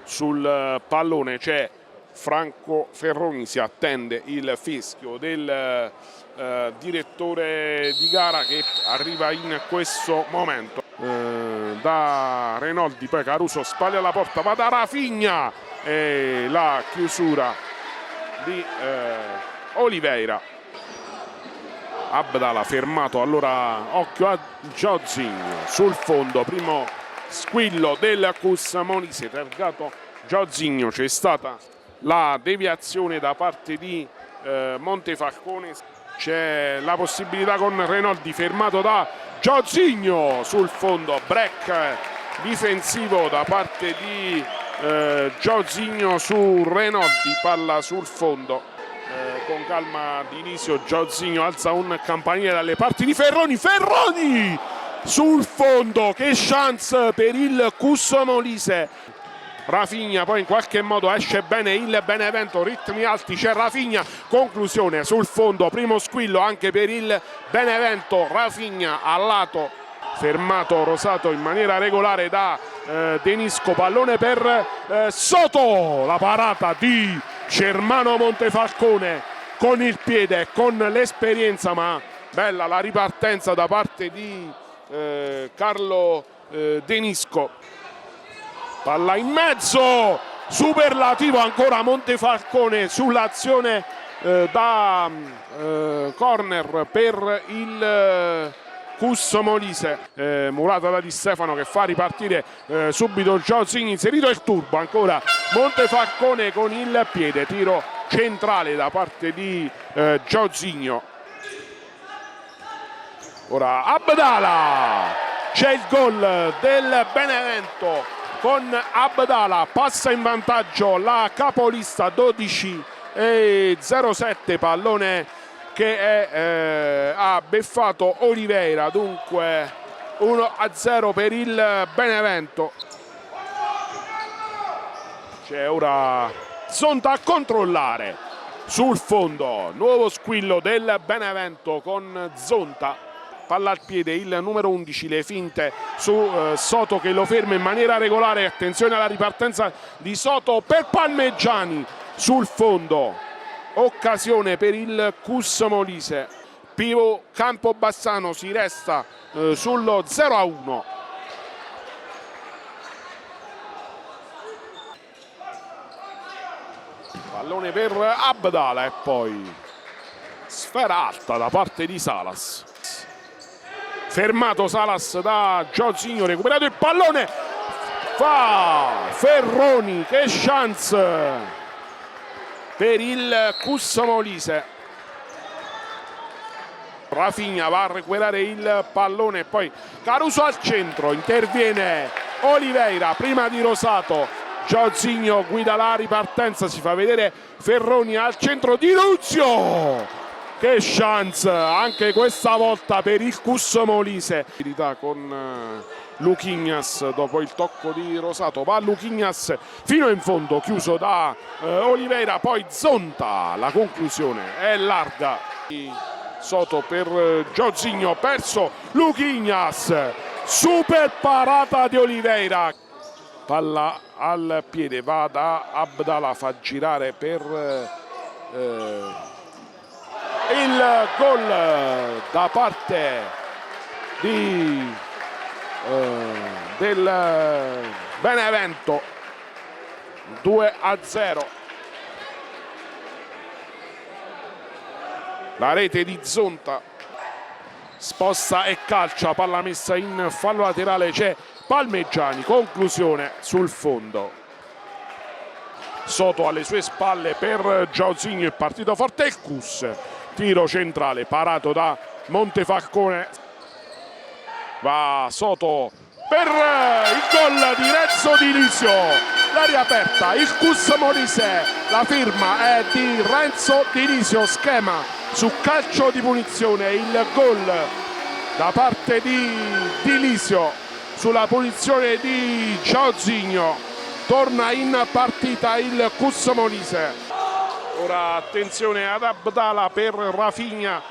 sul pallone c'è Franco Ferroni, si attende il fischio del direttore di gara che arriva in questo momento. Da Renoldi, poi Caruso spaglia la porta, va da Rafinha e la chiusura di Oliveira. Abdala fermato, allora occhio a Jorginho sul fondo, primo squillo del Cus Molise, targato Jorginho, c'è stata la deviazione da parte di Montefalcone, c'è la possibilità con Renoldi fermato da Jorginho sul fondo, break difensivo da parte di Jorginho su Renoldi, palla sul fondo, con calma Dionisio, Jorginho alza un campanile dalle parti di Ferroni, Ferroni sul fondo, che chance per il Cus Molise. Rafinha poi in qualche modo esce bene il Benevento, ritmi alti, c'è Rafinha, conclusione sul fondo, primo squillo anche per il Benevento, Rafinha al lato, fermato Rosato in maniera regolare da Denisco, pallone per Soto, la parata di Germano Montefalcone con il piede, con l'esperienza, ma bella la ripartenza da parte di Carlo Denisco. Palla in mezzo, superlativo ancora Montefalcone sull'azione da corner per il Cus Molise. Murata da Di Stefano che fa ripartire subito Jorginho, inserito il turbo, ancora Montefalcone con il piede, tiro centrale da parte di Jorginho. Ora Abdala, c'è il gol del Benevento con Abdala, passa in vantaggio la capolista 12-07, pallone che ha beffato Oliveira, dunque 1-0 per il Benevento. C'è ora Zonta a controllare sul fondo, nuovo squillo del Benevento con Zonta. Palla al piede, il numero 11, le finte su Soto che lo ferma in maniera regolare, attenzione alla ripartenza di Soto per Palmegiani sul fondo, occasione per il Cus Molise. Pivo Campobassano, si resta sullo 0-1. Pallone per Abdala e poi sfera alta da parte di Salas. Fermato Salas da Jorginho, recuperato il pallone, fa Ferroni, che chance per il Cus Molise. Rafinha va a recuperare il pallone e poi Caruso al centro, interviene Oliveira prima di Rosato, Jorginho guida la ripartenza, si fa vedere Ferroni al centro di Luzio. Che chance anche questa volta per il Cus Molise. Con Luquinhas dopo il tocco di Rosato, va Luquinhas fino in fondo, chiuso da Oliveira, poi Zonta, la conclusione è larga. Soto per Jorginho, perso Luquinhas, super parata di Oliveira. Palla al piede, va da Abdala, fa girare per il gol da parte del Benevento, 2-0. La rete di Zonta, sposta e calcia, palla messa in fallo laterale, c'è Palmegiani, conclusione sul fondo. Soto alle sue spalle per Jorginho, è partito forte il Cus. Tiro centrale parato da Montefalcone, va Soto per il gol di Renzo Dionisio, l'aria aperta, il Cus Molise, la firma è di Renzo Dionisio, schema su calcio di punizione, il gol da parte di Dionisio sulla punizione di Jorginho, torna in partita il Cus Molise. Ora attenzione ad Abdala per Rafinha,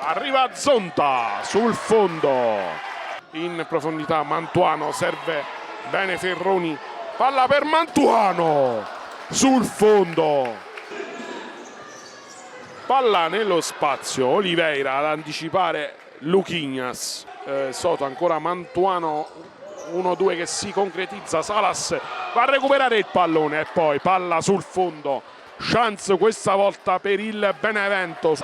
arriva Zonta sul fondo, in profondità Mantuano, serve bene Ferroni palla per Mantuano sul fondo, palla nello spazio, Oliveira ad anticipare Luquinhas, Soto ancora Mantuano, 1-2 che si concretizza, Salas va a recuperare il pallone e poi palla sul fondo, chance questa volta per il Benevento.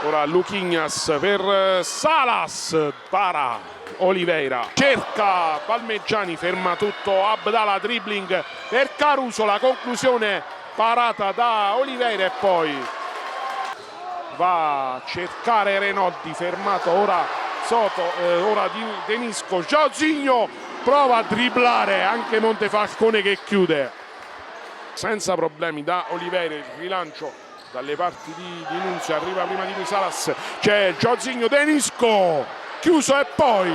Ora Luquinhas per Salas, para Oliveira, cerca Palmeggiani, ferma tutto Abdala, dribbling per Caruso, la conclusione parata da Oliveira e poi va a cercare Renoldi, fermato ora Soto, ora di Denisco, Jozinho prova a dribblare anche Montefalcone che chiude senza problemi da Oliveira, il rilancio dalle parti di Nunzio, arriva prima di lui Salas, c'è Jozinho, Denisco chiuso e poi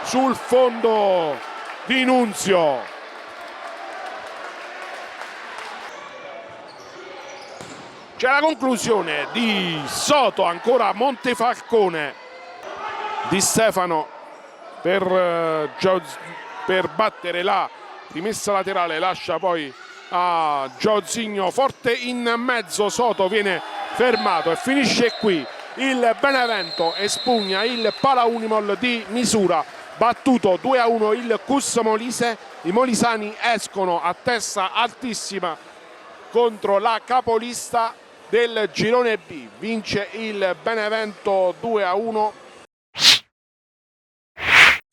sul fondo di Nunzio. C'è la conclusione di Soto, ancora Montefalcone, Di Stefano per battere la rimessa laterale, lascia poi a Jozinho, forte in mezzo, Soto viene fermato e finisce qui. Il Benevento espugna il Palaunimol di Misura, battuto 2-1 il Cus Molise. I molisani escono a testa altissima contro la capolista del girone B, vince il Benevento 2-1.